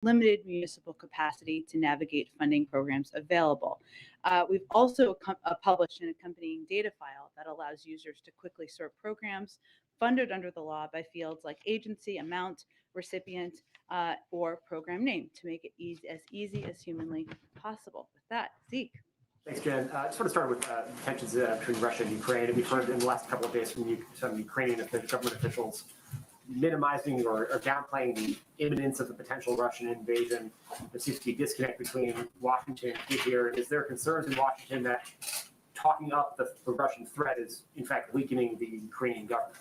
limited municipal capacity to navigate funding programs available. We've also published an accompanying data file that allows users to quickly sort programs funded under the law by fields like agency, amount, recipient, or program name to make it as easy as humanly possible. With that, Zeke. Thanks, Jen. I just want to start with tensions between Russia and Ukraine. And we've heard in the last couple of days from some Ukrainian government officials minimizing or downplaying the imminence of the potential Russian invasion. There seems to be a disconnect between Washington and here. Is there concerns in Washington that talking up the Russian threat is, in fact, weakening the Ukrainian government?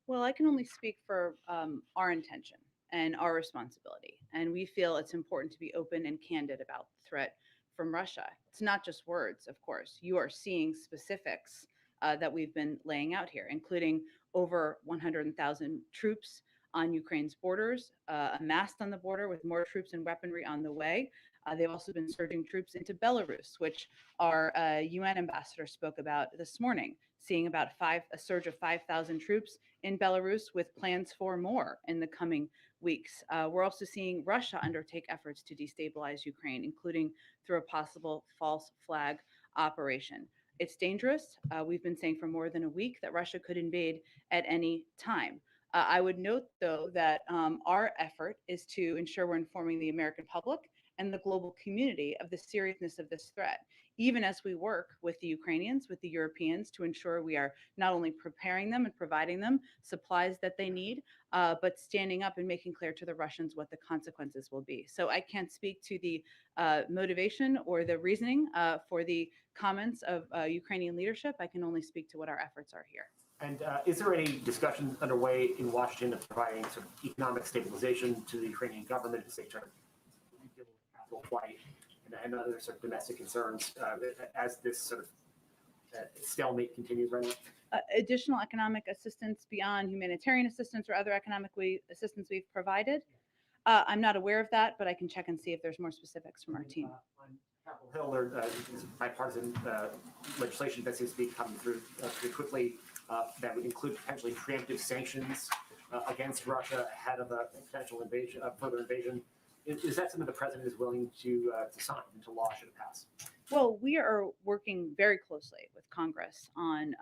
Well, I can only speak for our intention and our responsibility. And we feel it's important to be open and candid about the threat from Russia. It's not just words, of course. You are seeing specifics that we've been laying out here, including over 100,000 troops on Ukraine's borders, amassed on the border with more troops and weaponry on the way. They've also been surging troops into Belarus, which our UN ambassador spoke about this morning, seeing about a surge of 5,000 troops in Belarus with plans for more in the coming weeks. We're also seeing Russia undertake efforts to destabilize Ukraine, including through a possible false flag operation. It's dangerous. We've been saying for more than a week that Russia could invade at any time. I would note, though, that our effort is to ensure we're informing the American public and the global community of the seriousness of this threat, even as we work with the Ukrainians, with the Europeans, to ensure we are not only preparing them and providing them supplies that they need, but standing up and making clear to the Russians what the consequences will be. So I can't speak to the motivation or the reasoning for the comments of Ukrainian leadership. I can only speak to what our efforts are here. And is there any discussion underway in Washington of providing sort of economic stabilization to the Ukrainian government as they try to deal with capital flight and other sort of domestic concerns as this sort of stalemate continues right now? Additional economic assistance beyond humanitarian assistance or other economic assistance we've provided? I'm not aware of that, but I can check and see if there's more specifics from our team. On Capitol Hill, there is bipartisan legislation that seems to be coming through pretty quickly that would include potentially preemptive sanctions against Russia ahead of a potential invasion, further invasion. Is that something the president is willing to sign into law should it pass? Well, we are working very closely with Congress on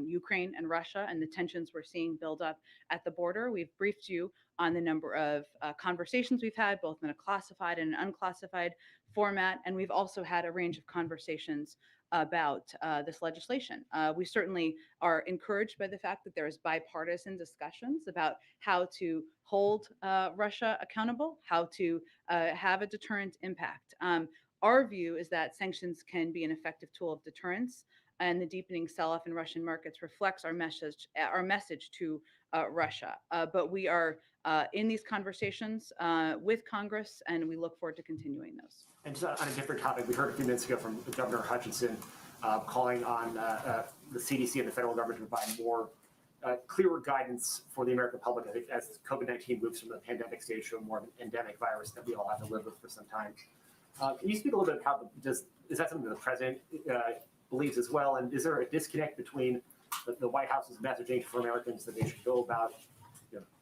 Ukraine and Russia and the tensions we're seeing build up at the border. We've briefed you on the number of conversations we've had, both in a classified and an unclassified format, and we've also had a range of conversations about this legislation. We certainly are encouraged by the fact that there is bipartisan discussions about how to hold Russia accountable, how to have a deterrent impact. Our view is that sanctions can be an effective tool of deterrence, and the deepening sell-off in Russian markets reflects our message to Russia. But we are in these conversations with Congress, and we look forward to continuing those. And just on a different topic, we heard a few minutes ago from Governor Hutchinson calling on the CDC and the federal government to provide more clearer guidance for the American public as COVID-19 moves from the pandemic stage to a more endemic virus that we all have to live with for some time. Can you speak a little bit how is that something that the president believes as well? And is there a disconnect between the White House's messaging for Americans that they should go about,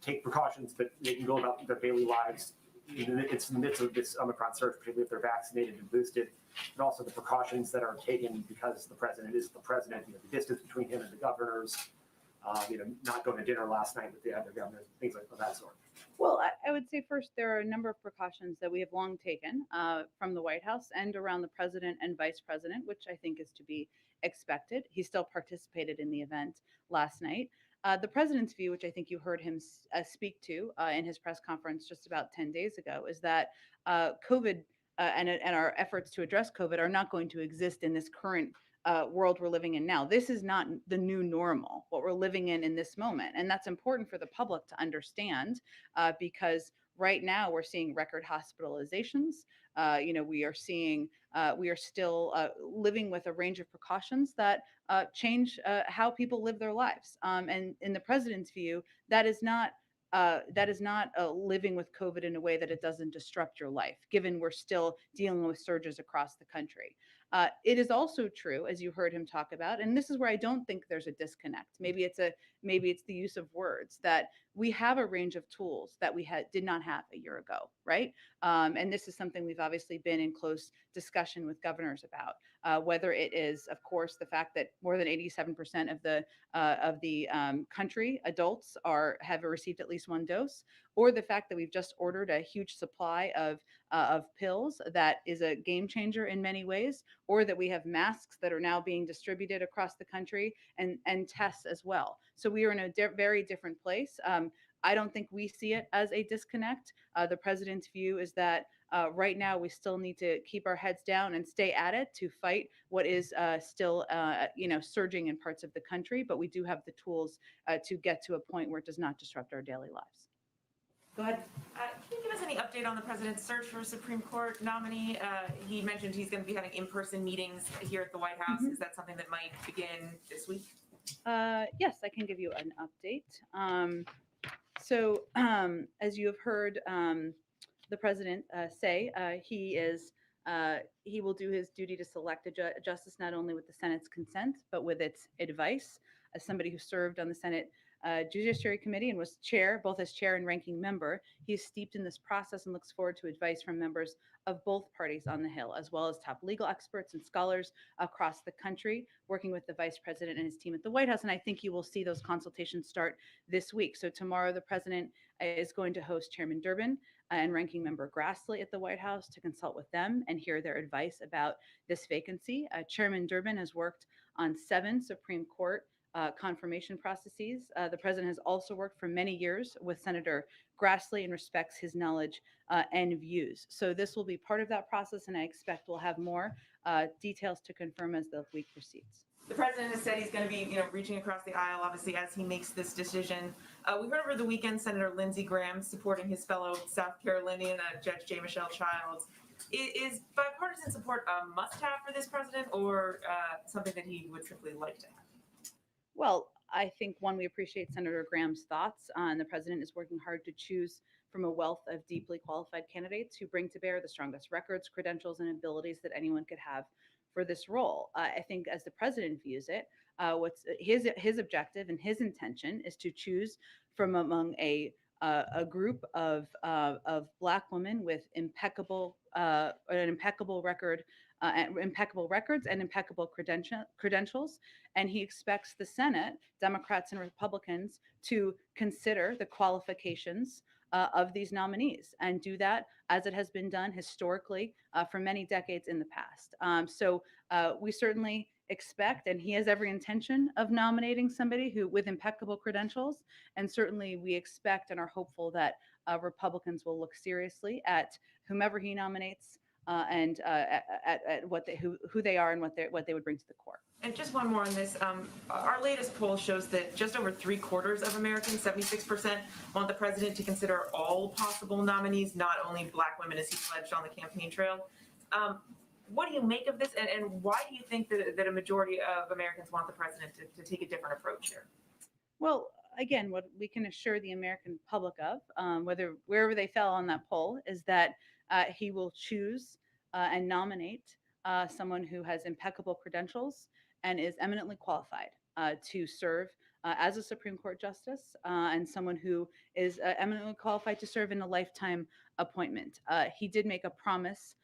take precautions, but they can go about their daily lives in the midst of this Omicron surge, particularly if they're vaccinated and boosted, and also the precautions that are taken because the president is the president, the distance between him and the governors, not going to dinner last night with the other governors, things like that sort. Well, I would say first, there are a number of precautions that we have long taken from the White House and around the president and vice president, which I think is to be expected. He still participated in the event last night. The president's view, which I think you heard him speak to in his press conference just about 10 days ago, is that COVID and our efforts to address COVID are not going to exist in this current world we're living in now. This is not the new normal, what we're living in this moment. And that's important for the public to understand because right now we're seeing record hospitalizations. We are still living with a range of precautions that change how people live their lives. And in the president's view, that is not living with COVID in a way that it doesn't disrupt your life, given we're still dealing with surges across the country. It is also true, as you heard him talk about, and this is where I don't think there's a disconnect. Maybe it's maybe it's the use of words, that we have a range of tools that we did not have a year ago, right? And this is something we've obviously been in close discussion with governors about, whether it is, of course, the fact that more than 87% of the country adults have received at least one dose, or the fact that we've just ordered a huge supply of pills that is a game changer in many ways, or that we have masks that are now being distributed across the country, and tests as well. So we are in a very different place. I don't think we see it as a disconnect. The president's view is that right now we still need to keep our heads down and stay at it to fight what is still, surging in parts of the country. But we do have the tools to get to a point where it does not disrupt our daily lives. Go ahead. Can you give us any update on the president's search for a Supreme Court nominee? He mentioned he's going to be having in-person meetings here at the White House. Mm-hmm. Is that something that might begin this week? Yes, I can give you an update. So, as you have heard the president say, he will do his duty to select a justice not only with the Senate's consent, but with its advice. As somebody who served on the Senate Judiciary Committee and was both as chair and ranking member, he is steeped in this process and looks forward to advice from members of both parties on the Hill, as well as top legal experts and scholars across the country, working with the vice president and his team at the White House. And I think you will see those consultations start this week. So tomorrow, the president is going to host Chairman Durbin and Ranking Member Grassley at the White House to consult with them and hear their advice about this vacancy. Chairman Durbin has worked on 7 Supreme Court confirmation processes. The president has also worked for many years with Senator Grassley and respects his knowledge and views. So this will be part of that process, and I expect we'll have more details to confirm as the week proceeds. The president has said he's going to be, reaching across the aisle, obviously, as he makes this decision. We heard over the weekend Senator Lindsey Graham supporting his fellow South Carolinian Judge J. Michelle Childs. Is bipartisan support a must-have for this president, or something that he would simply like to have? Well, I think, one, we appreciate Senator Graham's thoughts, and the president is working hard to choose from a wealth of deeply qualified candidates who bring to bear the strongest records, credentials, and abilities that anyone could have for this role. I think, as the president views it, what's his objective and his intention is to choose from among a group of Black women with an impeccable record. Impeccable records and impeccable credentials. And he expects the Senate, Democrats and Republicans, to consider the qualifications of these nominees and do that as it has been done historically for many decades in the past. So we certainly expect, and he has every intention of nominating somebody who with impeccable credentials. And certainly we expect and are hopeful that Republicans will look seriously at whomever he nominates and at who they are and what they would bring to the court. And just one more on this. Our latest poll shows that just over 3/4 of Americans, 76%, want the president to consider all possible nominees, not only Black women, as he pledged on the campaign trail. What do you make of this, and why do you think that a majority of Americans want the president to take a different approach here? Well, again, what we can assure the American public of, wherever they fell on that poll, is that he will choose and nominate someone who has impeccable credentials and is eminently qualified to serve as a Supreme Court justice, and someone who is eminently qualified to serve in a lifetime appointment. He did make a promise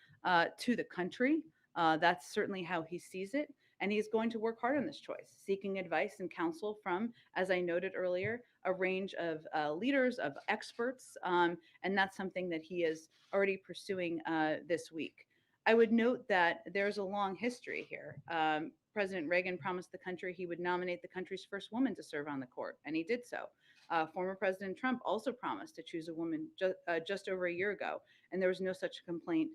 to the country. That's certainly how he sees it. And he's going to work hard on this choice, seeking advice and counsel from, as I noted earlier, a range of leaders, of experts. And that's something that he is already pursuing this week. I would note that there's a long history here. President Reagan promised the country he would nominate the country's first woman to serve on the court, and he did so. Former President Trump also promised to choose a woman just over a year ago, and there was no such complaint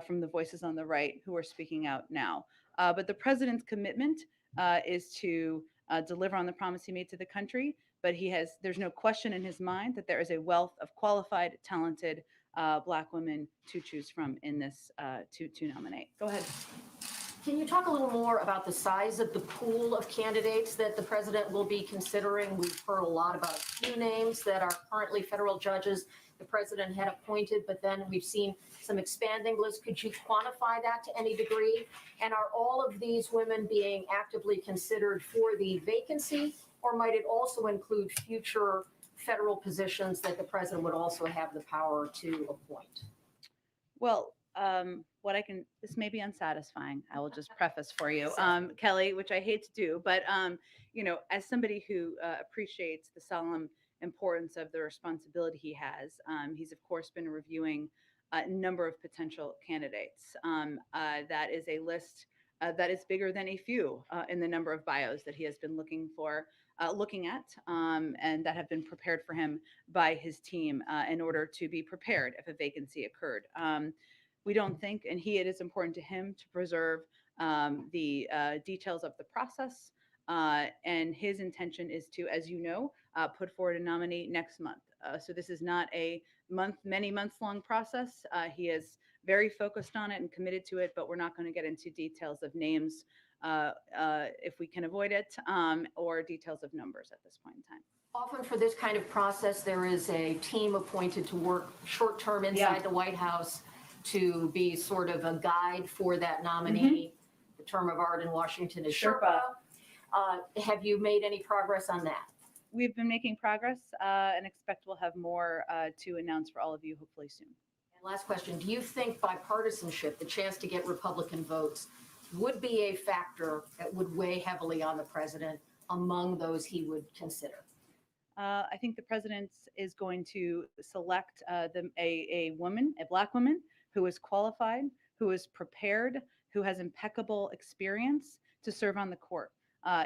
from the voices on the right who are speaking out now. But the president's commitment is to deliver on the promise he made to the country. But there's no question in his mind that there is a wealth of qualified, talented Black women to choose from in this to nominate. Go ahead. Can you talk a little more about the size of the pool of candidates that the president will be considering? We've heard a lot about a few names that are currently federal judges the president had appointed, but then we've seen some expanding lists. Could you quantify that to any degree? And are all of these women being actively considered for the vacancy? Or might it also include future federal positions that the president would also have the power to appoint? Well, this may be unsatisfying. I will just preface for you, Kelly, which I hate to do, but as somebody who appreciates the solemn importance of the responsibility he has, he's of course been reviewing a number of potential candidates. That is a list that is bigger than a few in the number of bios that he has been looking at, and that have been prepared for him by his team in order to be prepared if a vacancy occurred. We don't think, and it is important to him to preserve the details of the process. And his intention is to, as you know, put forward a nominee next month. So this is not a many months long process. He is very focused on it and committed to it, but we're not going to get into details of names if we can avoid it, or details of numbers at this point in time. Often for this kind of process, there is a team appointed to work short-term inside the White House to be sort of a guide for that nominee. The term of art in Washington is Sherpa. Have you made any progress on that? We've been making progress and expect we'll have more to announce for all of you hopefully soon. And last question, do you think bipartisanship, the chance to get Republican votes, would be a factor that would weigh heavily on the president among those he would consider? I think the president is going to select a woman, a Black woman, who is qualified, who is prepared, who has impeccable experience to serve on the court.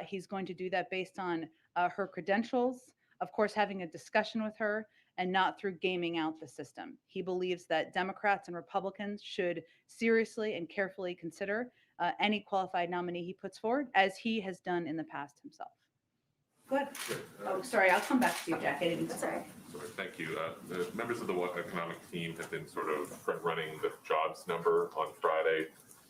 He's going to do that based on her credentials, of course, having a discussion with her, and not through gaming out the system. He believes that Democrats and Republicans should seriously and carefully consider any qualified nominee he puts forward, as he has done in the past himself. Go ahead. Oh, sorry, I'll come back to you, Jack. I didn't. Sorry. Sorry, thank you. The members of the economic team have been sort of front-running the jobs number on Friday,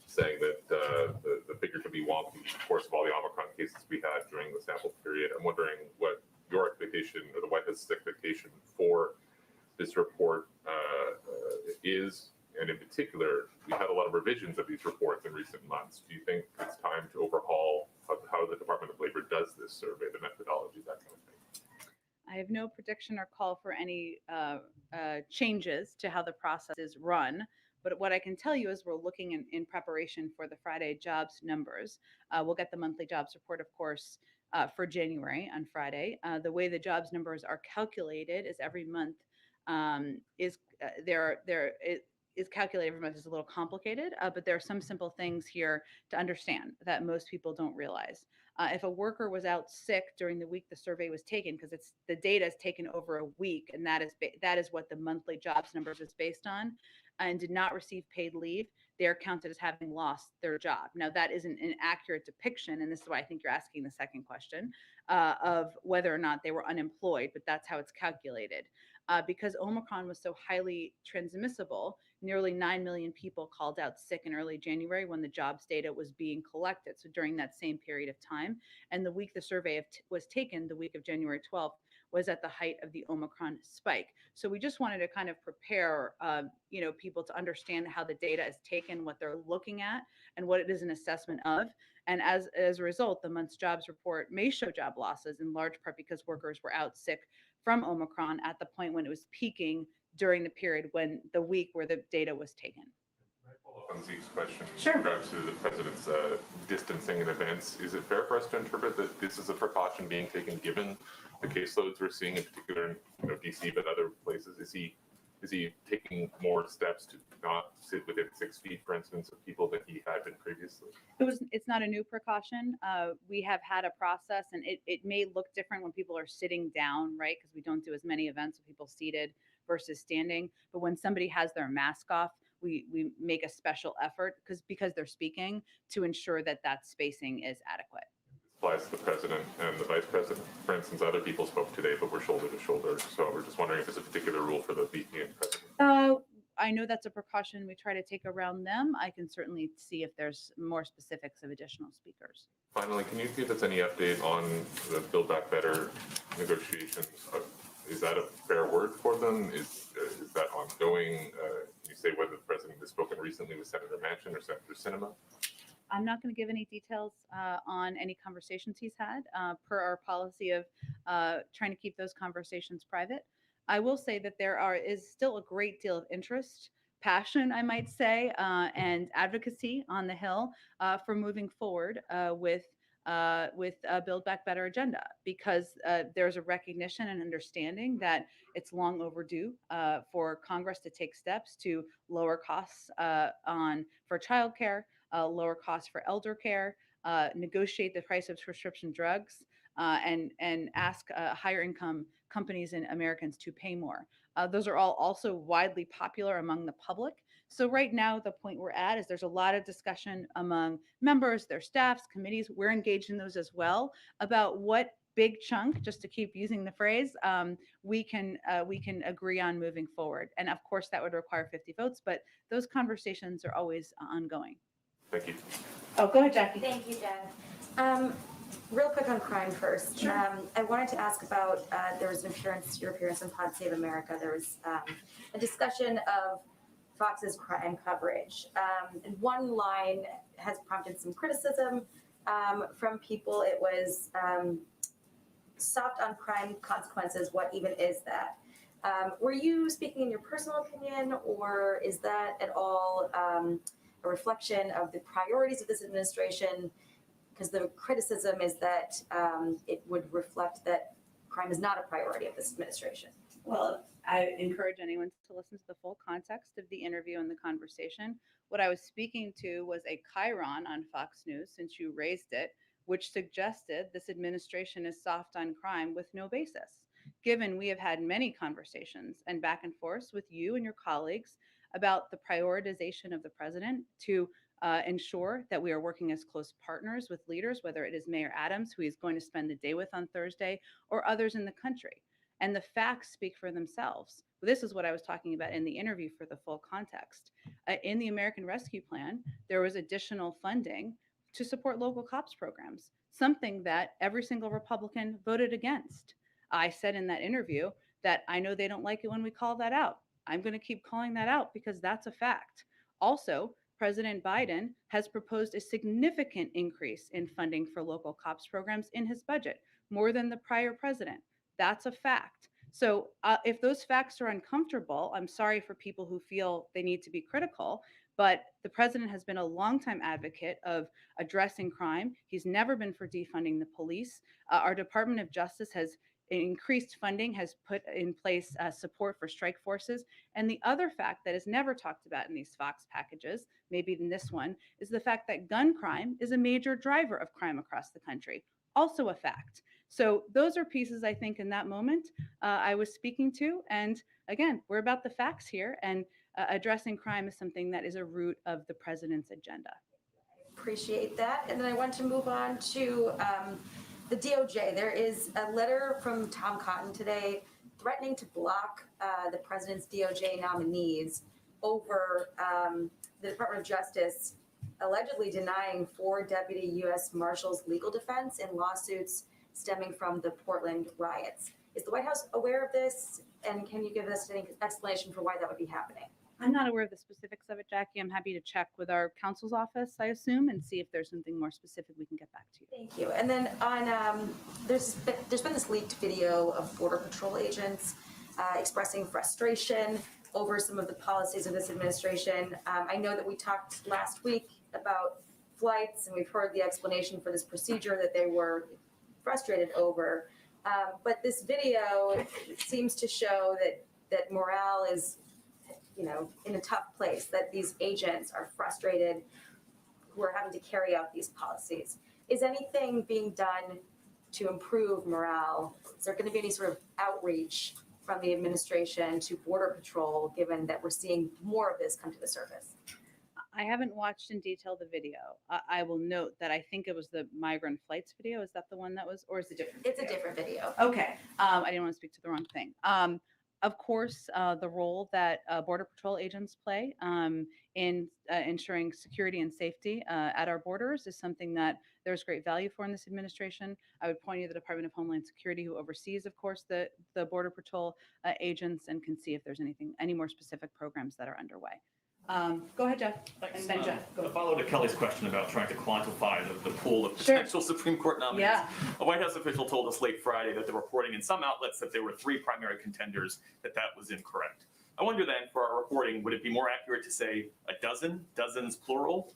saying that the figure could be wonky, of course, of all the Omicron cases we had during the sample period. I'm wondering what your expectation, or the White House's expectation, for this report is, and in particular, we had a lot of revisions of these reports in recent months. Do you think it's time to overhaul how the Department of Labor does this survey, the methodology, that kind of thing? I have no prediction or call for any changes to how the process is run. But what I can tell you is we're looking in preparation for the Friday jobs numbers. We'll get the monthly jobs report, of course, for January on Friday. The way the jobs numbers are calculated is every month is calculated every month. Is a little complicated, but there are some simple things here to understand that most people don't realize. If a worker was out sick during the week the survey was taken, because the data is taken over a week, and that is what the monthly jobs numbers is based on, and did not receive paid leave, they're counted as having lost their job. Now, that isn't an accurate depiction, and this is why I think you're asking the second question, of whether or not they were unemployed, but that's how it's calculated. Because Omicron was so highly transmissible, nearly 9 million people called out sick in early January when the jobs data was being collected. So during that same period of time, and the week the survey was taken, the week of January 12th, was at the height of the Omicron spike. So we just wanted to kind of prepare, people to understand how the data is taken, what they're looking at, and what it is an assessment of. And as a result, the month's jobs report may show job losses, in large part because workers were out sick from Omicron at the point when it was peaking during the period when the week where the data was taken. Can I follow up on Zeke's question? Sure. In regards to the president's distancing in events, is it fair for us to interpret that this is a precaution being taken given the caseloads we're seeing, in particular in DC, but other places? Is he taking more steps to not sit within 6 feet, for instance, of people that he had been previously? It's not a new precaution. We have had a process, and it may look different when people are sitting down, right? Because we don't do as many events with people seated versus standing. But when somebody has their mask off, we make a special effort because they're speaking to ensure that spacing is adequate. Applies to the president and the vice president. For instance, other people spoke today, but we're shoulder to shoulder. So we're just wondering if there's a particular rule for the VP and president. I know that's a precaution we try to take around them. I can certainly see if there's more specifics of additional speakers. Finally, can you give us any update on the Build Back Better negotiations? Is that a fair word for them? Is that ongoing? Can you say whether the president has spoken recently with Senator Manchin or Senator Sinema? I'm not going to give any details on any conversations he's had per our policy of trying to keep those conversations private. I will say that is still a great deal of interest, passion, I might say, and advocacy on the Hill for moving forward with a Build Back Better agenda, because there's a recognition and understanding that it's long overdue for Congress to take steps to lower costs for childcare, lower costs for elder care, negotiate the price of prescription drugs, and ask higher income companies and Americans to pay more. Those are all also widely popular among the public. So right now, the point we're at is there's a lot of discussion among members, their staffs, committees. We're engaged in those as well about what big chunk, just to keep using the phrase, we can agree on moving forward. And of course, that would require 50 votes, but those conversations are always ongoing. Thank you. Oh, go ahead, Jackie. Thank you, Jen. Real quick on crime first. Sure. I wanted to ask about, there was your appearance on Pod Save America. There was a discussion of Fox's crime coverage. And one line has prompted some criticism from people. It was soft on crime consequences. What even is that? Were you speaking in your personal opinion, or is that at all a reflection of the priorities of this administration? Because the criticism is that it would reflect that crime is not a priority of this administration. Well, I encourage anyone to listen to the full context of the interview and the conversation. What I was speaking to was a chyron on Fox News, since you raised it, which suggested this administration is soft on crime with no basis, given we have had many conversations and back and forth with you and your colleagues about the prioritization of the president to ensure that we are working as close partners with leaders, whether it is Mayor Adams, who he's going to spend the day with on Thursday, or others in the country. And the facts speak for themselves. This is what I was talking about in the interview for the full context. In the American Rescue Plan, there was additional funding to support local cops programs, something that every single Republican voted against. I said in that interview that I know they don't like it when we call that out. I'm going to keep calling that out because that's a fact. Also, President Biden has proposed a significant increase in funding for local cops programs in his budget, more than the prior president. That's a fact. So if those facts are uncomfortable, I'm sorry for people who feel they need to be critical, but the president has been a longtime advocate of addressing crime. He's never been for defunding the police. Our Department of Justice has increased funding, has put in place support for strike forces. And the other fact that is never talked about in these Fox packages, maybe in this one, is the fact that gun crime is a major driver of crime across the country. Also a fact. So those are pieces I think in that moment I was speaking to. And again, we're about the facts here, and addressing crime is something that is a root of the president's agenda. Appreciate that. And then I want to move on to the DOJ. There is a letter from Tom Cotton today threatening to block the president's DOJ nominees over the Department of Justice allegedly denying 4 deputy U.S. Marshals legal defense in lawsuits stemming from the Portland riots. Is the White House aware of this? And can you give us any explanation for why that would be happening? I'm not aware of the specifics of it, Jackie. I'm happy to check with our counsel's office, I assume, and see if there's something more specific we can get back to you. Thank you. And then on there's been this leaked video of Border Patrol agents expressing frustration over some of the policies of this administration. I know that we talked last week about flights, and we've heard the explanation for this procedure that they were frustrated over. But this video seems to show that morale is, in a tough place, that these agents are frustrated who are having to carry out these policies. Is anything being done to improve morale? Is there going to be any sort of outreach from the administration to Border Patrol, given that we're seeing more of this come to the surface? I haven't watched in detail the video. I will note that I think it was the migrant flights video. Is that the one that was, or is it different? It's a different video. Okay. I didn't want to speak to the wrong thing. Of course, the role that Border Patrol agents play in ensuring security and safety at our borders is something that there's great value for in this administration. I would point you to the Department of Homeland Security, who oversees, of course, the Border Patrol agents, and can see if there's any more specific programs that are underway. Go ahead, Jeff. Thanks. And then Jeff, go. A follow to Kelly's question about trying to quantify the pool of Sure. potential Supreme Court nominees. Yeah. A White House official told us late Friday that the reporting in some outlets that there were 3 primary contenders, that was incorrect. I wonder then, for our reporting, would it be more accurate to say a dozen, dozens plural,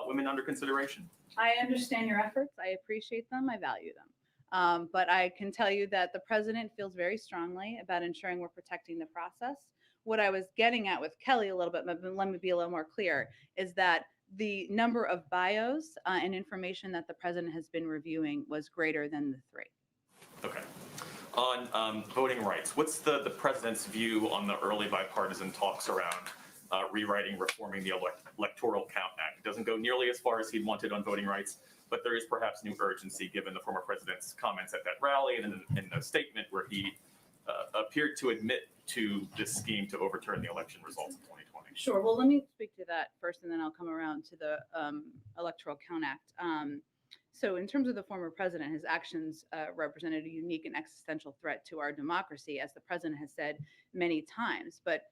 women under consideration? I understand your efforts. I appreciate them. I value them. But I can tell you that the president feels very strongly about ensuring we're protecting the process. What I was getting at with Kelly a little bit, but let me be a little more clear, is that the number of bios and information that the president has been reviewing was greater than the 3. Okay. On voting rights, what's the president's view on the early bipartisan talks around rewriting, reforming the Electoral Count Act? It doesn't go nearly as far as he'd wanted on voting rights, but there is perhaps new urgency given the former president's comments at that rally and in the statement where he appeared to admit to this scheme to overturn the election results in 2020. Sure. Well, let me speak to that first, and then I'll come around to the Electoral Count Act. So in terms of the former president, his actions represented a unique and existential threat to our democracy, as the president has said many times. But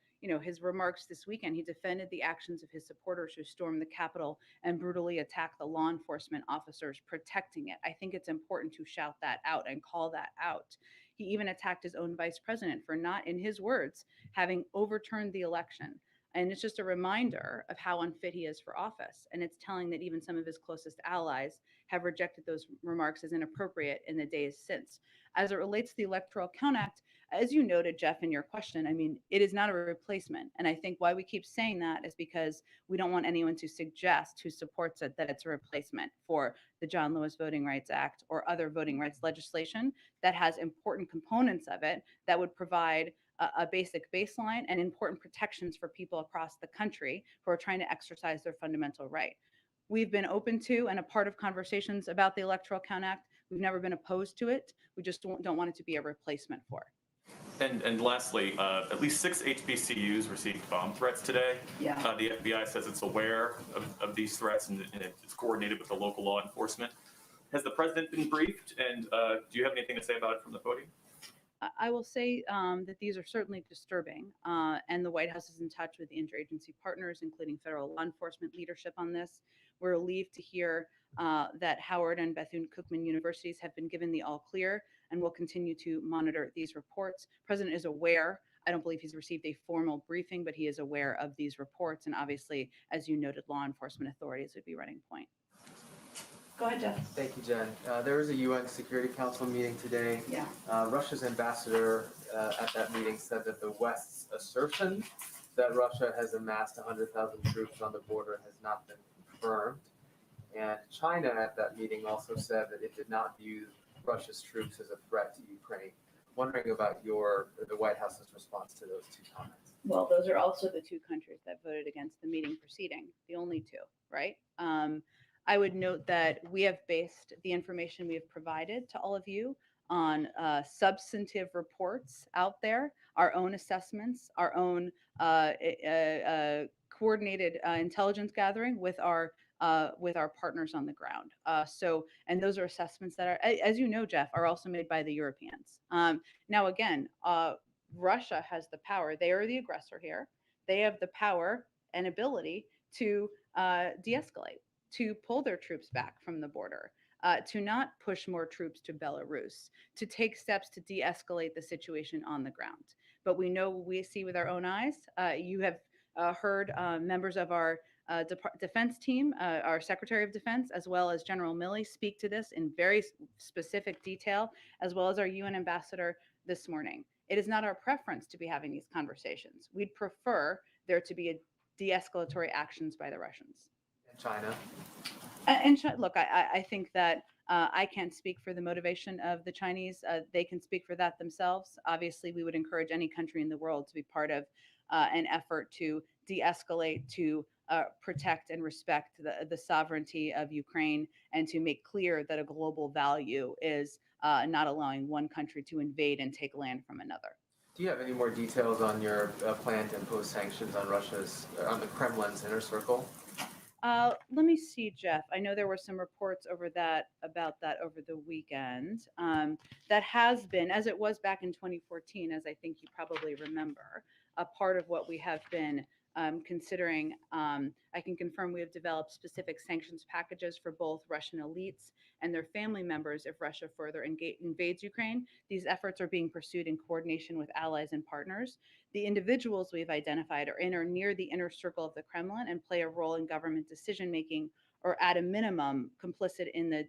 his remarks this weekend, he defended the actions of his supporters who stormed the Capitol and brutally attacked the law enforcement officers protecting it. I think it's important to shout that out and call that out. He even attacked his own vice president for not, in his words, having overturned the election. And it's just a reminder of how unfit he is for office. And it's telling that even some of his closest allies have rejected those remarks as inappropriate in the days since. As it relates to the Electoral Count Act, as you noted, Jeff, in your question, I mean, it is not a replacement. And I think why we keep saying that is because we don't want anyone to suggest who supports it that it's a replacement for the John Lewis Voting Rights Act or other voting rights legislation that has important components of it that would provide a basic baseline and important protections for people across the country who are trying to exercise their fundamental right. We've been open to and a part of conversations about the Electoral Count Act. We've never been opposed to it. We just don't want it to be a replacement for. And lastly, at least 6 HBCUs received bomb threats today. Yeah. The FBI says it's aware of these threats and it's coordinated with the local law enforcement. Has the president been briefed? And do you have anything to say about it from the podium? I will say that these are certainly disturbing, and the White House is in touch with interagency partners, including federal law enforcement leadership on this. We're relieved to hear that Howard and Bethune-Cookman universities have been given the all clear and will continue to monitor these reports. The president is aware. I don't believe he's received a formal briefing, but he is aware of these reports. And obviously, as you noted, law enforcement authorities would be running point. Go ahead, Jeff. Thank you, Jen. There was a UN Security Council meeting today. Yeah. Russia's ambassador at that meeting said that the West's assertion that Russia has amassed 100,000 troops on the border has not been confirmed. And China at that meeting also said that it did not view Russia's troops as a threat to Ukraine. Wondering about the White House's response to those 2 comments. Well, those are also the 2 countries that voted against the meeting proceeding, the only 2, right? I would note that we have based the information we have provided to all of you on substantive reports out there, our own assessments, our own coordinated intelligence gathering with our partners on the ground. And those are assessments that are, as you know, Jeff, are also made by the Europeans. Now, again, Russia has the power. They are the aggressor here. They have the power and ability to de-escalate, to pull their troops back from the border, to not push more troops to Belarus, to take steps to de-escalate the situation on the ground. But we know, we see with our own eyes. You have heard members of our defense team, our Secretary of Defense, as well as General Milley speak to this in very specific detail, as well as our UN ambassador this morning. It is not our preference to be having these conversations. We'd prefer there to be a de-escalatory actions by the Russians. China. And look, I think that I can't speak for the motivation of the Chinese. They can speak for that themselves. Obviously, we would encourage any country in the world to be part of an effort to de-escalate, to protect and respect the sovereignty of Ukraine, and to make clear that a global value is not allowing one country to invade and take land from another. Do you have any more details on your plan to impose sanctions on on the Kremlin's inner circle? Let me see, Jeff. I know there were some reports about that over the weekend. That has been, as it was back in 2014, as I think you probably remember, a part of what we have been considering, I can confirm we have developed specific sanctions packages for both Russian elites and their family members if Russia further invades Ukraine. These efforts are being pursued in coordination with allies and partners. The individuals we've identified are in or near the inner circle of the Kremlin and play a role in government decision making, or at a minimum, complicit in the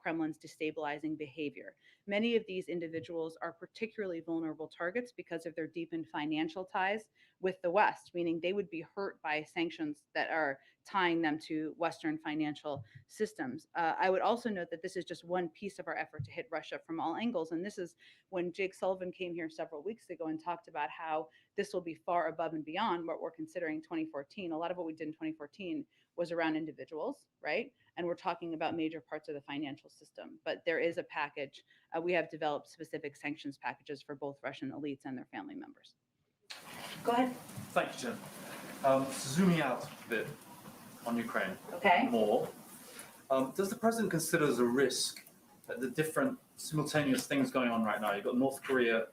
Kremlin's destabilizing behavior. Many of these individuals are particularly vulnerable targets because of their deepened financial ties with the West, meaning they would be hurt by sanctions that are tying them to Western financial systems. I would also note that this is just one piece of our effort to hit Russia from all angles. And this is when Jake Sullivan came here several weeks ago and talked about how this will be far above and beyond what we're considering 2014. A lot of what we did in 2014 was around individuals, right? And we're talking about major parts of the financial system. But there is a package. We have developed specific sanctions packages for both Russian elites and their family members. Go ahead. Thank you, Jen. Zooming out a bit on Ukraine Okay. more, does the president consider as a risk that the different simultaneous things going on right now? You've got North Korea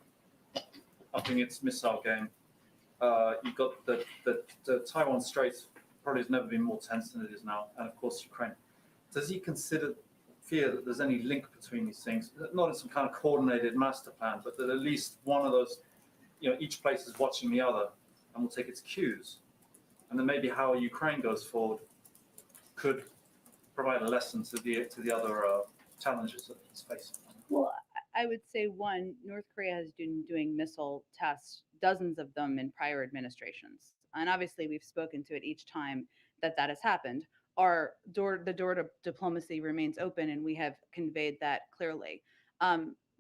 upping its missile game. You've got the Taiwan Strait probably has never been more tense than it is now, and of course Ukraine. Does he fear that there's any link between these things? Not in some kind of coordinated master plan, but that at least one of those, each place is watching the other and will take its cues. And then maybe how Ukraine goes forward could provide a lesson to the other challenges that it's facing. Well, I would say one, North Korea has been doing missile tests, dozens of them in prior administrations. And obviously we've spoken to it each time that has happened. The door to diplomacy remains open, and we have conveyed that clearly.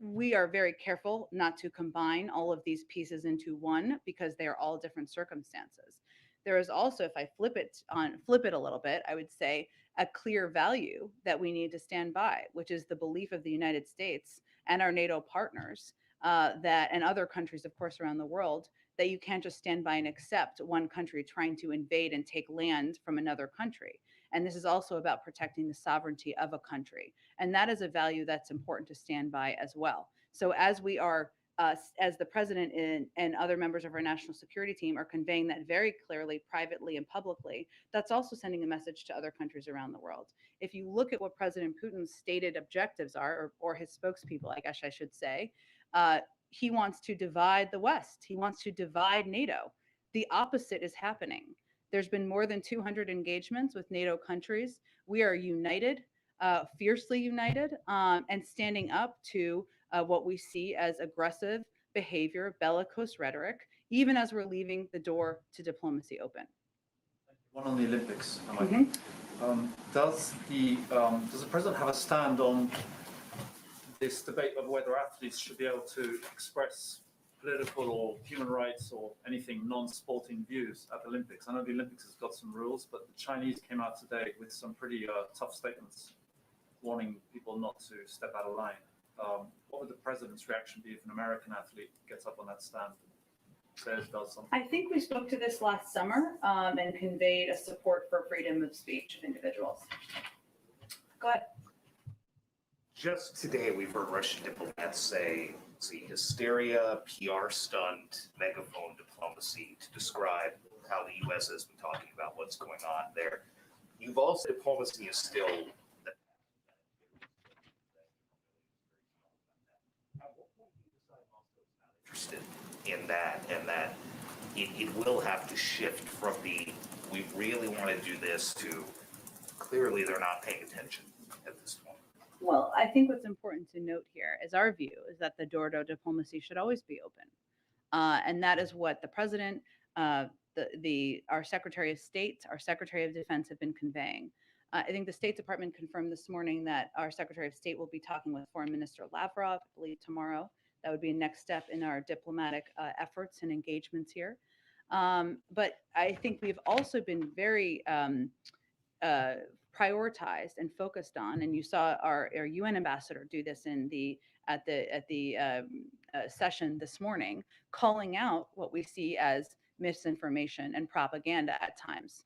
We are very careful not to combine all of these pieces into one because they are all different circumstances. There is also, if I flip it a little bit, I would say a clear value that we need to stand by, which is the belief of the United States and our NATO partners and other countries, of course, around the world, that you can't just stand by and accept one country trying to invade and take land from another country. And this is also about protecting the sovereignty of a country. And that is a value that's important to stand by as well. So as we are, as the president and other members of our national security team are conveying that very clearly, privately and publicly, that's also sending a message to other countries around the world. If you look at what President Putin's stated objectives are, or his spokespeople, I guess I should say, he wants to divide the West. He wants to divide NATO. The opposite is happening. There's been more than 200 engagements with NATO countries. We are united, fiercely united, and standing up to what we see as aggressive behavior, bellicose rhetoric, even as we're leaving the door to diplomacy open. One on the Olympics. Does the president have a stand on this debate of whether athletes should be able to express political or human rights or anything non-sporting views at the Olympics? I know the Olympics has got some rules, but the Chinese came out today with some pretty tough statements warning people not to step out of line. What would the president's reaction be if an American athlete gets up on that stand and does something? I think we spoke to this last summer and conveyed a support for freedom of speech of individuals. Go ahead. Just today, we've heard Russian diplomats say, hysteria, PR stunt, megaphone diplomacy to describe how the U.S. has been talking about what's going on there. You've also, diplomacy is still interested in that, and that it will have to shift from we really want to do this to clearly they're not paying attention at this point. Well, I think what's important to note here is our view is that the door to diplomacy should always be open. And that is what the president, our Secretary of State, our Secretary of Defense have been conveying. I think the State Department confirmed this morning that our Secretary of State will be talking with Foreign Minister Lavrov, I believe tomorrow. That would be a next step in our diplomatic efforts and engagements here. But I think we've also been very prioritized and focused on, and you saw our UN ambassador do this at the session this morning, calling out what we see as misinformation and propaganda at times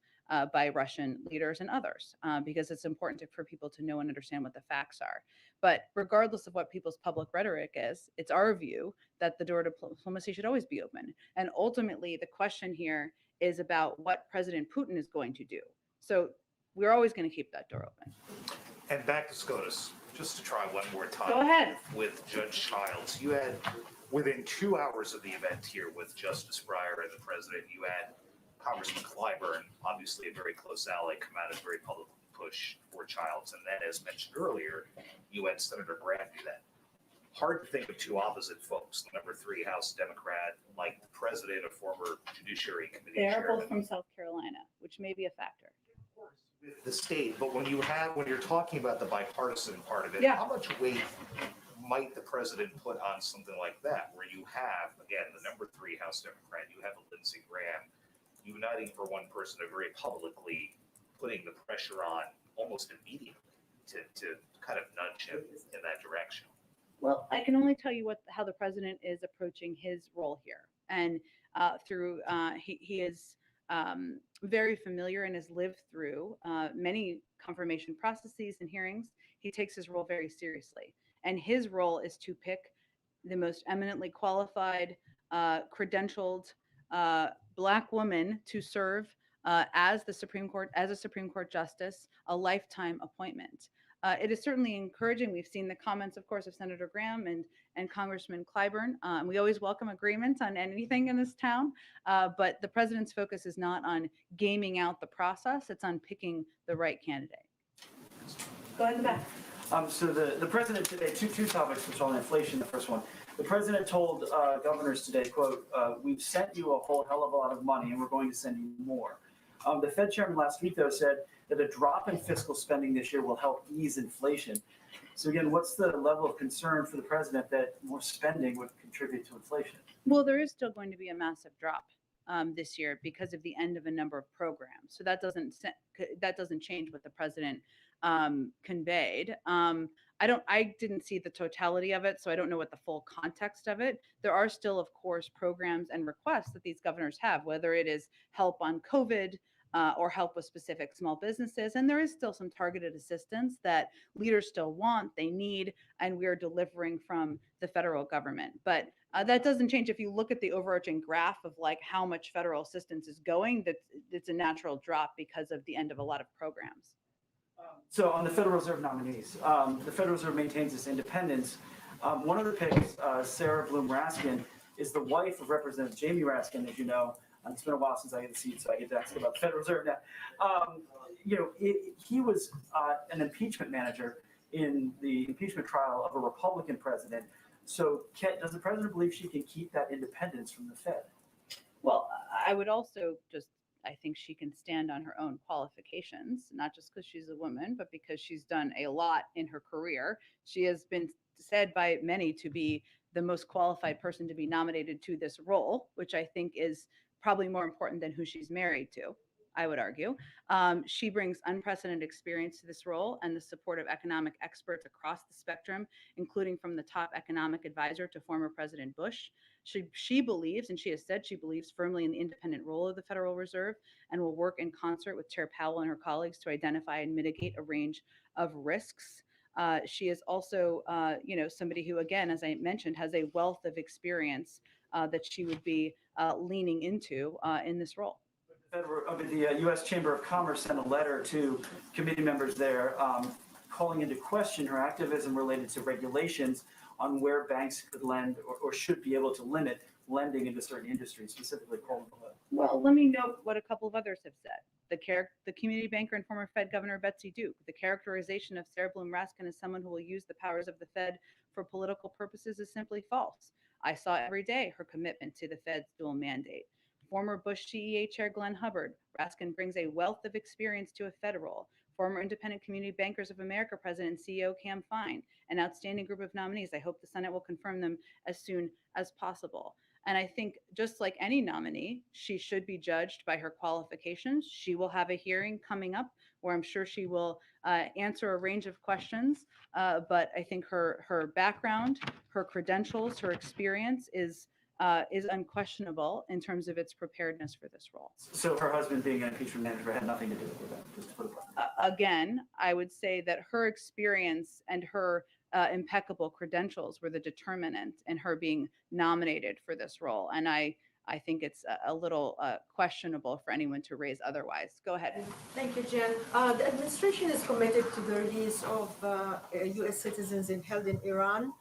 by Russian leaders and others, because it's important for people to know and understand what the facts are. But regardless of what people's public rhetoric is, it's our view that the door to diplomacy should always be open. And ultimately, the question here is about what President Putin is going to do. So we're always going to keep that door open. And back to SCOTUS, just to try one more time. Go ahead. With Judge Childs, you had, within 2 hours of the event here with Justice Breyer and the president, you had Congressman Clyburn, obviously a very close ally, come out and very publicly push for Childs. And then, as mentioned earlier, you had Senator Graham do that. Hard to think of two opposite folks. The number 3 House Democrat, like the president, a former Judiciary Committee They are chairman. both from South Carolina, which may be a factor. With the state, but when you're talking about the bipartisan part of it, Yeah. how much weight might the president put on something like that, where you have, again, the number 3 House Democrat, you have a Lindsey Graham uniting for one person to very publicly putting the pressure on almost immediately to kind of nudge him in that direction? Well, I can only tell you how the president is approaching his role here, and he is very familiar and has lived through many confirmation processes and hearings. He takes his role very seriously, and his role is to pick the most eminently qualified, credentialed Black woman to serve as a Supreme Court justice, a lifetime appointment. It is certainly encouraging. We've seen the comments, of course, of Senator Graham and Congressman Clyburn. We always welcome agreements on anything in this town, but the president's focus is not on gaming out the process. It's on picking the right candidate. Go ahead in the back. So the president today, two topics, which on inflation, the first one. The president told governors today, quote, we've sent you a whole hell of a lot of money and we're going to send you more. The Fed chairman last week, though, said that a drop in fiscal spending this year will help ease inflation. So again, what's the level of concern for the president that more spending would contribute to inflation? Well, there is still going to be a massive drop this year because of the end of a number of programs. So that doesn't change what the president conveyed. I didn't see the totality of it, so I don't know what the full context of it. There are still, of course, programs and requests that these governors have, whether it is help on COVID or help with specific small businesses. And there is still some targeted assistance that leaders still want, they need, and we are delivering from the federal government. But that doesn't change. If you look at the overarching graph of like how much federal assistance is going, it's a natural drop because of the end of a lot of programs. So on the Federal Reserve nominees, the Federal Reserve maintains its independence. One of the picks, Sarah Bloom Raskin, is the wife of Representative Jamie Raskin, as you know. It's been a while since I had the seat, so I get to ask about the Federal Reserve now. He was an impeachment manager in the impeachment trial of a Republican president. So does the president believe she can keep that independence from the Fed? Well, I would also I think she can stand on her own qualifications, not just because she's a woman, but because she's done a lot in her career. She has been said by many to be the most qualified person to be nominated to this role, which I think is probably more important than who she's married to, I would argue. She brings unprecedented experience to this role and the support of economic experts across the spectrum, including from the top economic advisor to former President Bush. She believes, and she has said she believes firmly in the independent role of the Federal Reserve and will work in concert with Chair Powell and her colleagues to identify and mitigate a range of risks. She is also, somebody who, again, as I mentioned, has a wealth of experience that she would be leaning into in this role. The U.S. Chamber of Commerce sent a letter to committee members there calling into question her activism related to regulations on where banks could lend or should be able to limit lending into certain industries, specifically coal. Well, let me note what a couple of others have said. The community banker and former Fed Governor Betsy Duke, the characterization of Sarah Bloom Raskin as someone who will use the powers of the Fed for political purposes is simply false. I saw every day her commitment to the Fed's dual mandate. Former Bush CEA Chair Glenn Hubbard, Raskin brings a wealth of experience to a Fed role. Former Independent Community Bankers of America President and CEO Cam Fine, an outstanding group of nominees. I hope the Senate will confirm them as soon as possible. And I think just like any nominee, she should be judged by her qualifications. She will have a hearing coming up where I'm sure she will answer a range of questions. But I think her background, her credentials, her experience is unquestionable in terms of its preparedness for this role. So her husband being an impeachment manager had nothing to do with that, just to put it bluntly. Again, I would say that her experience and her impeccable credentials were the determinant in her being nominated for this role. And I I think it's a little questionable for anyone to raise otherwise. Go ahead. Thank you, Jen. The administration is committed to the release of U.S. citizens held in Iran.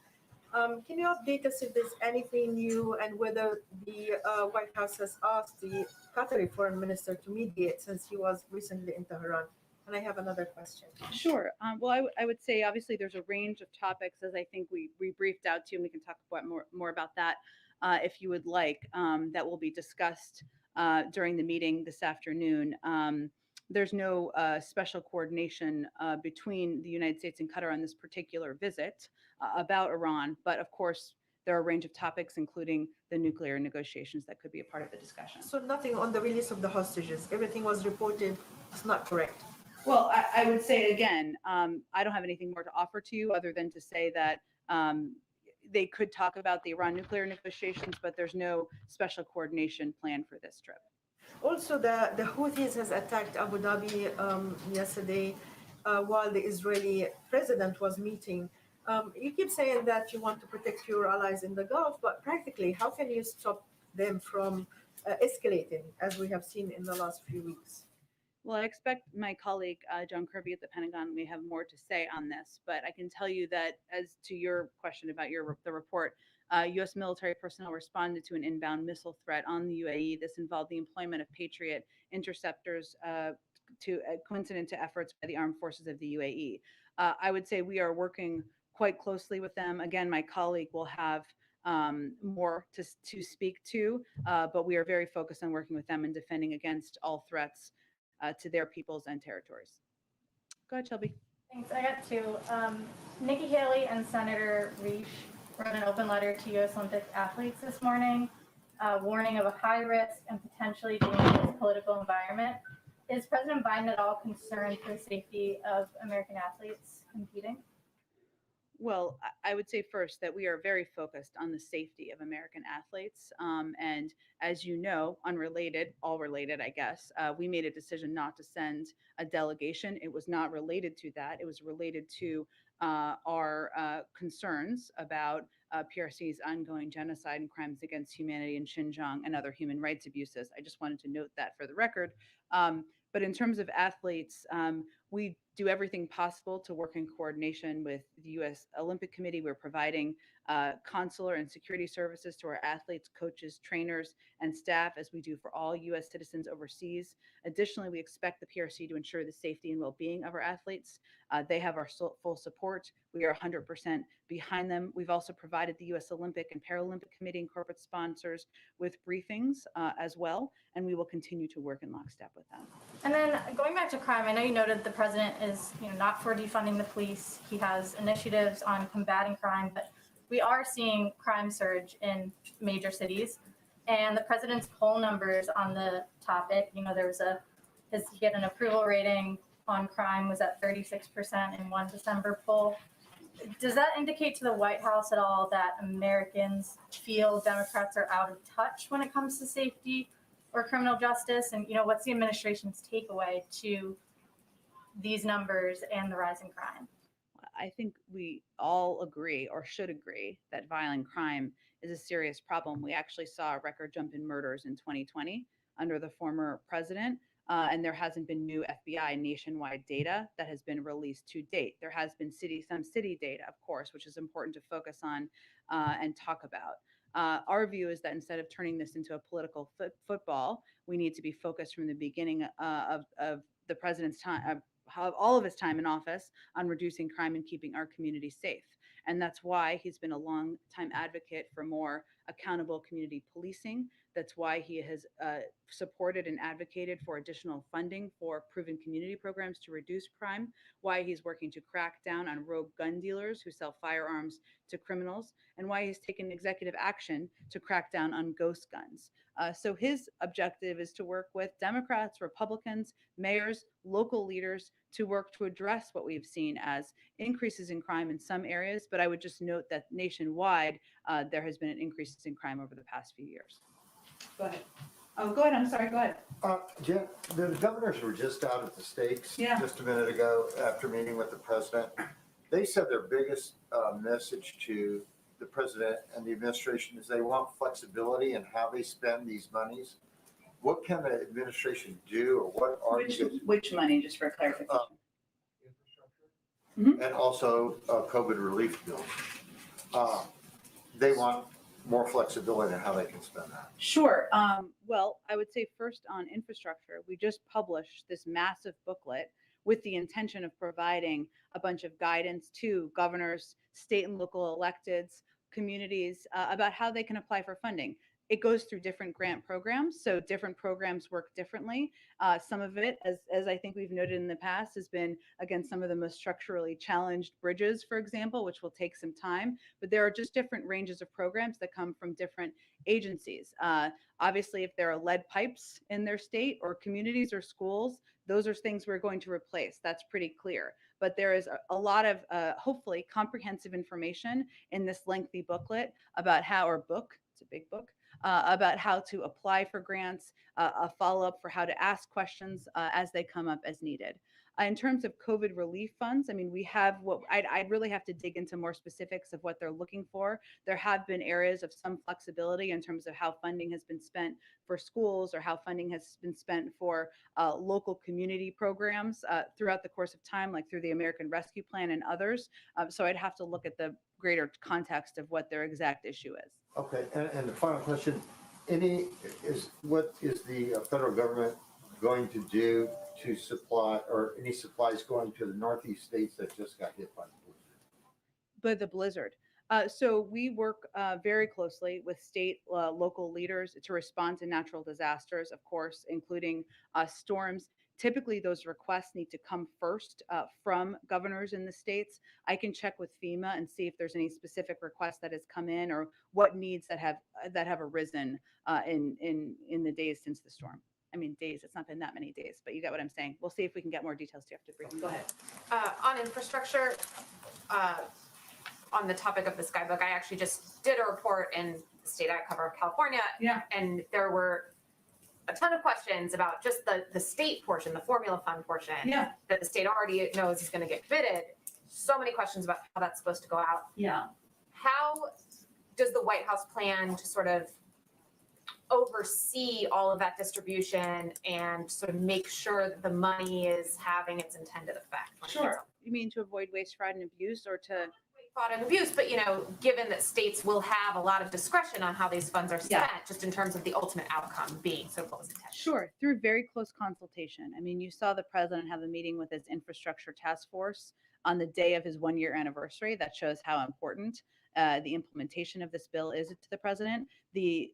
Can you update us if there's anything new and whether the White House has asked the Qatari foreign minister to mediate since he was recently in Tehran? And I have another question. Sure. Well, I would say obviously there's a range of topics, as I think we briefed out to you, and we can talk about more about that if you would like, that will be discussed during the meeting this afternoon. There's no special coordination between the United States and Qatar on this particular visit about Iran, but of course, there are a range of topics, including the nuclear negotiations, that could be a part of the discussion. So nothing on the release of the hostages. Everything was reported. It's not correct. Well, I would say again, I don't have anything more to offer to you other than to say that they could talk about the Iran nuclear negotiations, but there's no special coordination plan for this trip. Also, the Houthis has attacked Abu Dhabi yesterday while the Israeli president was meeting. You keep saying that you want to protect your allies in the Gulf, but practically, how can you stop them from escalating, as we have seen in the last few weeks? Well, I expect my colleague, John Kirby at the Pentagon, may have more to say on this, but I can tell you that as to your question about the report, U.S. military personnel responded to an inbound missile threat on the UAE. This involved the employment of Patriot interceptors coincident to efforts by the armed forces of the UAE. I would say we are working quite closely with them. Again, my colleague will have more to speak to, but we are very focused on working with them and defending against all threats to their peoples and territories. Go ahead, Shelby. Thanks. I got two. Nikki Haley and Senator Reich wrote an open letter to U.S. Olympic athletes this morning, warning of a high risk and potentially dangerous political environment. Is President Biden at all concerned for the safety of American athletes competing? Well, I would say first that we are very focused on the safety of American athletes. And as you know, unrelated, all related, I guess, we made a decision not to send a delegation. It was not related to that. It was related to our concerns about PRC's ongoing genocide and crimes against humanity in Xinjiang and other human rights abuses. I just wanted to note that for the record. But in terms of athletes, we do everything possible to work in coordination with the U.S. Olympic Committee. We're providing consular and security services to our athletes, coaches, trainers, and staff, as we do for all U.S. citizens overseas. Additionally, we expect the PRC to ensure the safety and well-being of our athletes. They have our full support. We are 100% behind them. We've also provided the U.S. Olympic and Paralympic Committee and corporate sponsors with briefings as well, and we will continue to work in lockstep with them. And then going back to crime, I know you noted the president is not for defunding the police. He has initiatives on combating crime, but we are seeing crime surge in major cities. And the president's poll numbers on the topic, there was he had an approval rating on crime was at 36% in one December poll. Does that indicate to the White House at all that Americans feel Democrats are out of touch when it comes to safety or criminal justice? And, what's the administration's takeaway to these numbers and the rise in crime? I think we all agree, or should agree, that violent crime is a serious problem. We actually saw a record jump in murders in 2020 under the former president, and there hasn't been new FBI nationwide data that has been released to date. There has been some city data, of course, which is important to focus on and talk about. Our view is that instead of turning this into a political football, we need to be focused from the beginning of the president's time, all of his time in office, on reducing crime and keeping our community safe. And that's why he's been a long-time advocate for more accountable community policing. That's why he has supported and advocated for additional funding for proven community programs to reduce crime, why he's working to crack down on rogue gun dealers who sell firearms to criminals, and why he's taken executive action to crack down on ghost guns. So his objective is to work with Democrats, Republicans, mayors, local leaders to work to address what we've seen as increases in crime in some areas. But I would just note that nationwide, there has been an increase in crime over the past few years. Go ahead. Oh, go ahead. I'm sorry. Go ahead. Jen, the governors were just out at the States just a minute ago after meeting with the president. They said their biggest message to the president and the administration is they want flexibility in how they spend these monies. What can the administration do, or what are Which money, just for clarification? and also COVID relief bills? They want more flexibility in how they can spend that. Sure. Well, I would say first on infrastructure, we just published this massive booklet with the intention of providing a bunch of guidance to governors, state and local electeds, communities about how they can apply for funding. It goes through different grant programs, so different programs work differently. Some of it, as I think we've noted in the past, has been against some of the most structurally challenged bridges, for example, which will take some time. But there are just different ranges of programs that come from different agencies. Obviously, if there are lead pipes in their state or communities or schools, those are things we're going to replace. That's pretty clear. But there is a lot of hopefully comprehensive information in this lengthy booklet about how, or book, it's a big book, about how to apply for grants, a follow-up for how to ask questions as they come up as needed. In terms of COVID relief funds, I mean, we have what I'd really have to dig into more specifics of what they're looking for. There have been areas of some flexibility in terms of how funding has been spent for schools or how funding has been spent for local community programs throughout the course of time, like through the American Rescue Plan and others. So I'd have to look at the greater context of what their exact issue is. Okay, and the final question, what is the federal government going to do to supply, or any supplies going to the Northeast states that just got hit by the blizzard? So we work very closely with state, local leaders to respond to natural disasters, of course, including storms. Typically, those requests need to come first from governors in the states. I can check with FEMA and see if there's any specific request that has come in or what needs that have arisen in the days since the storm. I mean, days, it's not been that many days, but you get what I'm saying. We'll see if we can get more details to you after the briefing. Go ahead. On infrastructure, on the topic of the Skybook, I actually just did a report in the state I cover, California. Yeah. And there were a ton of questions about just the state portion, the formula fund portion. Yeah. That the state already knows is going to get committed. So many questions about how that's supposed to go out. Yeah. How does the White House plan to sort of oversee all of that distribution and sort of make sure that the money is having its intended effect? Sure. You mean to avoid waste, fraud, and abuse, or to fraud and abuse, but given that states will have a lot of discretion on how these funds are spent, just in terms of the ultimate outcome being so close intended. Sure, through very close consultation. I mean, you saw the president have a meeting with his infrastructure task force on the day of his 1-year anniversary. That shows how important the implementation of this bill is to the president. The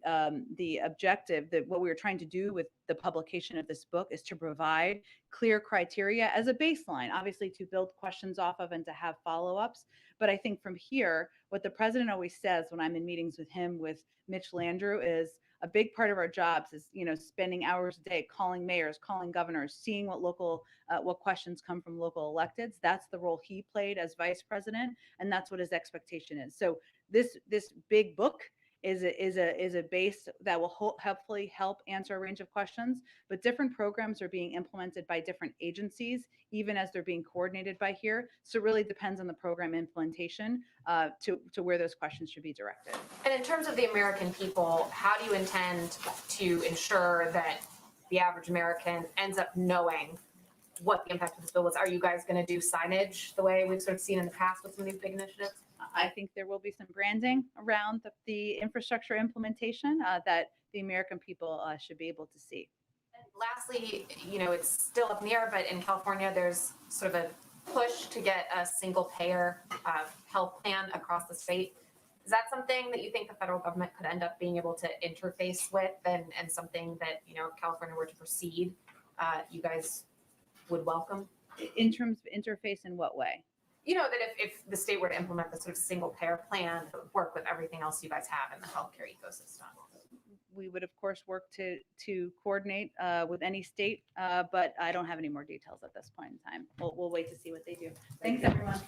objective, that what we were trying to do with the publication of this book, is to provide clear criteria as a baseline, obviously to build questions off of and to have follow-ups. But I think from here, what the president always says when I'm in meetings with him, with Mitch Landrieu, is a big part of our jobs is, spending hours a day calling mayors, calling governors, seeing what questions come from local electeds. That's the role he played as vice president, and that's what his expectation is. So this big book is a base that will hopefully help answer a range of questions. But different programs are being implemented by different agencies, even as they're being coordinated by here. So it really depends on the program implementation to where those questions should be directed. And in terms of the American people, how do you intend to ensure that the average American ends up knowing what the impact of this bill was? Are you guys going to do signage the way we've sort of seen in the past with some of these big initiatives? I think there will be some branding around the infrastructure implementation that the American people should be able to see. And lastly, it's still up in the air, but in California, there's sort of a push to get a single payer health plan across the state. Is that something that you think the federal government could end up being able to interface with, and something that, if California were to proceed, you guys would welcome? In terms of interface, in what way? That if the state were to implement the sort of single payer plan that would work with everything else you guys have in the healthcare ecosystem. We would, of course, work to coordinate with any state, but I don't have any more details at this point in time. We'll wait to see what they do. Thanks, everyone.